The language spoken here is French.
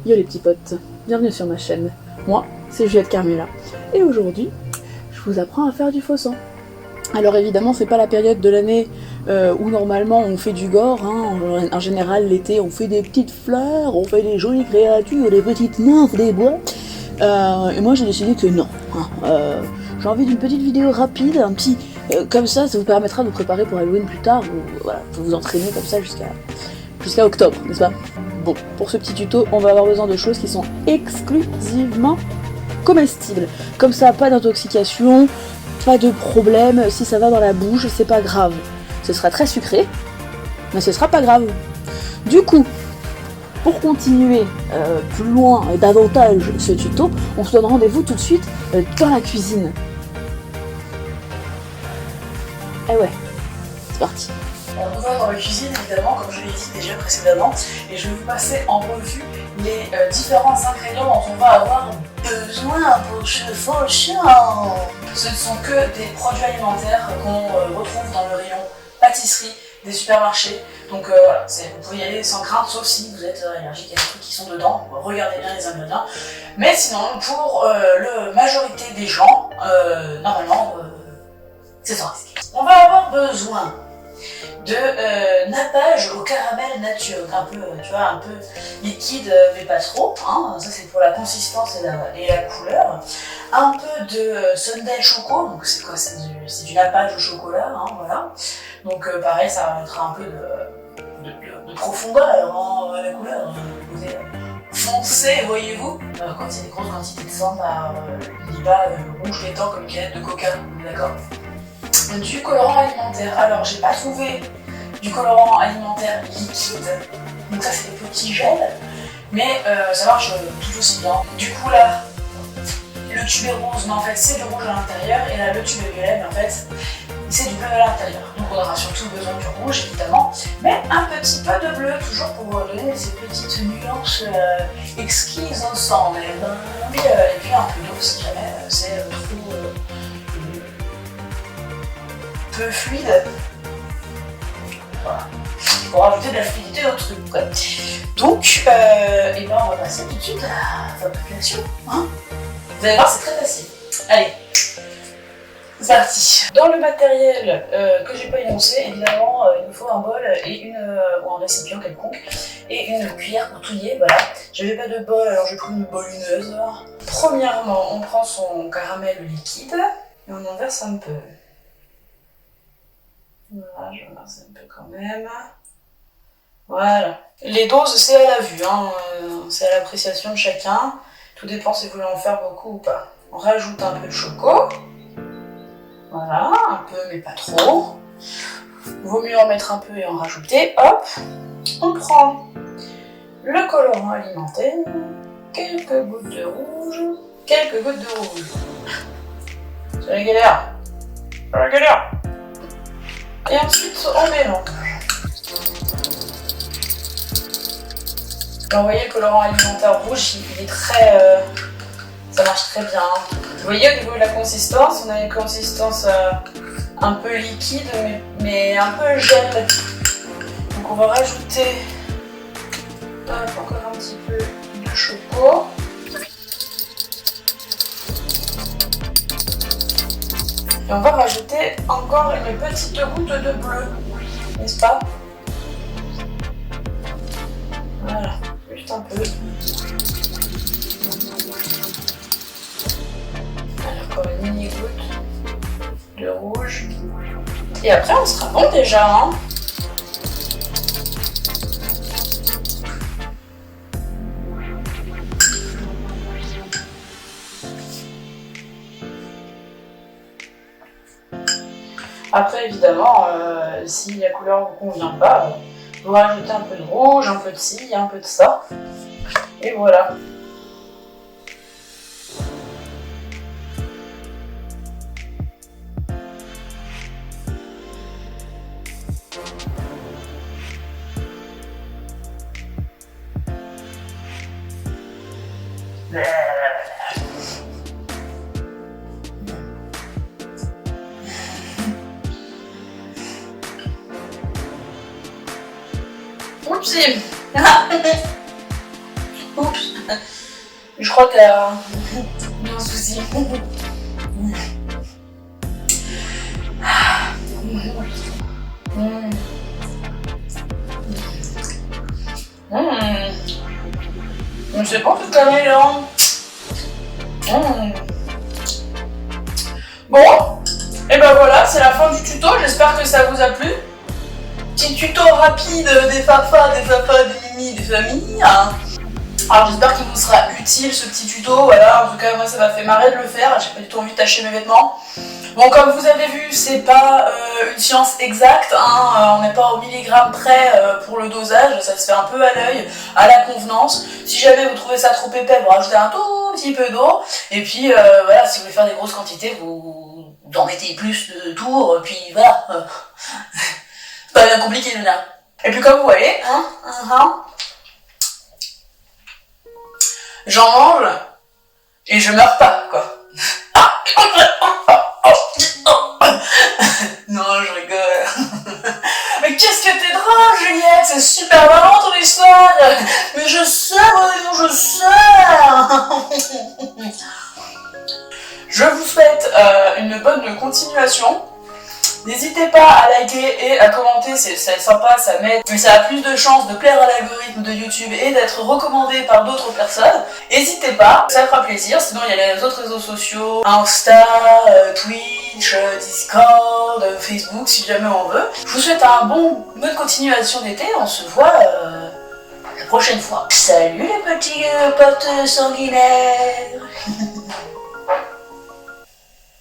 Yo les petits potes, bienvenue sur ma chaîne. Moi, c'est Juliette Carmela. Et aujourd'hui, je vous apprends à faire du faux sang. Alors évidemment, c'est pas la période de l'année où normalement on fait du gore, hein. En général, l'été, on fait des petites fleurs, on fait des jolies créatures, des petites nymphes des bois. Et moi, j'ai décidé que non. J'ai envie d'une petite vidéo rapide, un petit... comme ça vous permettra de vous préparer pour Halloween plus tard, ou voilà, pour vous entraîner comme ça jusqu'à octobre, n'est-ce pas? Bon, pour ce petit tuto, on va avoir besoin de choses qui sont exclusivement comestibles. Comme ça, pas d'intoxication, pas de problème, si ça va dans la bouche, c'est pas grave. Ce sera très sucré, mais ce sera pas grave. Du coup, pour continuer plus loin et davantage ce tuto, on se donne rendez-vous tout de suite dans la cuisine. Eh ouais, c'est parti. On va dans la cuisine évidemment, comme je l'ai dit déjà précédemment, et je vais vous passer en revue les différents ingrédients dont on va avoir besoin pour ce faux sang. Ce ne sont que des produits alimentaires qu'on retrouve dans le rayon pâtisserie des supermarchés. Donc voilà, vous pouvez y aller sans crainte, sauf si vous êtes allergique à des trucs qui sont dedans. Regardez bien les ingrédients. Mais sinon, pour la majorité des gens, normalement, c'est sans risque. On va avoir besoin de nappage au caramel nature, un peu, tu vois, un peu liquide mais pas trop, hein. Ça c'est pour la consistance et la couleur. Un peu de sundae choco, donc c'est quoi? C'est du nappage au chocolat, hein, voilà. Donc pareil, ça rajoutera un peu de profondeur à la couleur, côté foncé, voyez-vous. Quand il y a des grosses quantités de sang, il y va rouge laitant comme une canette de coca, d'accord? Du colorant alimentaire. Alors j'ai pas trouvé du colorant alimentaire liquide, donc ça c'est des petits gels, mais ça marche tout aussi bien. Du coup là, le tube est rose, mais en fait c'est du rouge à l'intérieur, et là le tube est violet, mais en fait c'est du bleu à l'intérieur. Donc on aura surtout besoin du rouge évidemment, mais un petit peu de bleu, toujours pour donner ces petites nuances exquises ensemble. Et puis un peu d'eau si jamais c'est trop peu fluide. Voilà. Pour rajouter de la fluidité au truc, quoi. Donc, et ben on va passer tout de suite à la fabrication. Hein, vous allez voir, c'est très facile. Allez, c'est parti. Dans le matériel que j'ai pas énoncé, évidemment, il nous faut un bol et ou un récipient quelconque et une cuillère pour touiller. Voilà. J'avais pas de bol, alors j'ai pris une bolineuse. Premièrement, on prend son caramel liquide et on en verse un peu. Voilà, je vais verser un peu quand même. Voilà. Les doses, c'est à la vue, hein. C'est à l'appréciation de chacun. Tout dépend si vous voulez en faire beaucoup ou pas. On rajoute un peu de choco. Voilà, un peu mais pas trop. Vaut mieux en mettre un peu et en rajouter. Hop. On prend le colorant alimentaire. Quelques gouttes de rouge. Quelques gouttes de rouge. C'est la galère. C'est la galère. Et ensuite, on mélange. Alors, vous voyez, le colorant alimentaire rouge, il est très... ça marche très bien. Vous voyez, au niveau de la consistance, on a une consistance un peu liquide, mais un peu gel. Donc, on va rajouter encore un petit peu de choco. Et on va rajouter encore une petite goutte de bleu, n'est-ce pas? Voilà, juste un peu. Encore une mini goutte de rouge. Et après, on sera bon déjà, hein? Après, évidemment, si la couleur ne vous convient pas, vous rajoutez un peu de rouge, un peu de ci, un peu de ça. Et voilà. Oupsie. Oups. Je crois qu'il y a un souci. C'est bon tout comme il est. Bon, et ben voilà, c'est la fin du tuto, j'espère que ça vous a plu. Petit tuto rapide des fafa, des mimi, des familles. Alors j'espère qu'il vous sera utile ce petit tuto, voilà, en tout cas moi ça m'a fait marrer de le faire, j'ai pas du tout envie de tâcher mes vêtements. Bon, comme vous avez vu, c'est pas une science exacte, hein, on n'est pas au milligramme près pour le dosage, ça se fait un peu à l'œil, à la convenance. Si jamais vous trouvez ça trop épais, vous rajoutez un tout petit peu d'eau, et puis voilà, si vous voulez faire des grosses quantités, vous en mettez plus de tours, puis voilà. C'est pas bien compliqué, Luna. Et puis comme vous voyez, j'en mange, et je meurs pas, quoi. Non, je rigole. Mais qu'est-ce que t'es drôle, Juliette, c'est super marrant ton histoire. Mais je sais, je sais. Je vous souhaite une bonne continuation. N'hésitez pas à liker et à commenter, c'est sympa, ça m'aide. Mais ça a plus de chances de plaire à l'algorithme de YouTube et d'être recommandé par d'autres personnes. N'hésitez pas, ça fera plaisir. Sinon, il y a les autres réseaux sociaux, Insta, Twitch, Discord, Facebook, si jamais on veut. Je vous souhaite bonne continuation d'été. On se voit la prochaine fois. Salut les petits potes sanguinaires.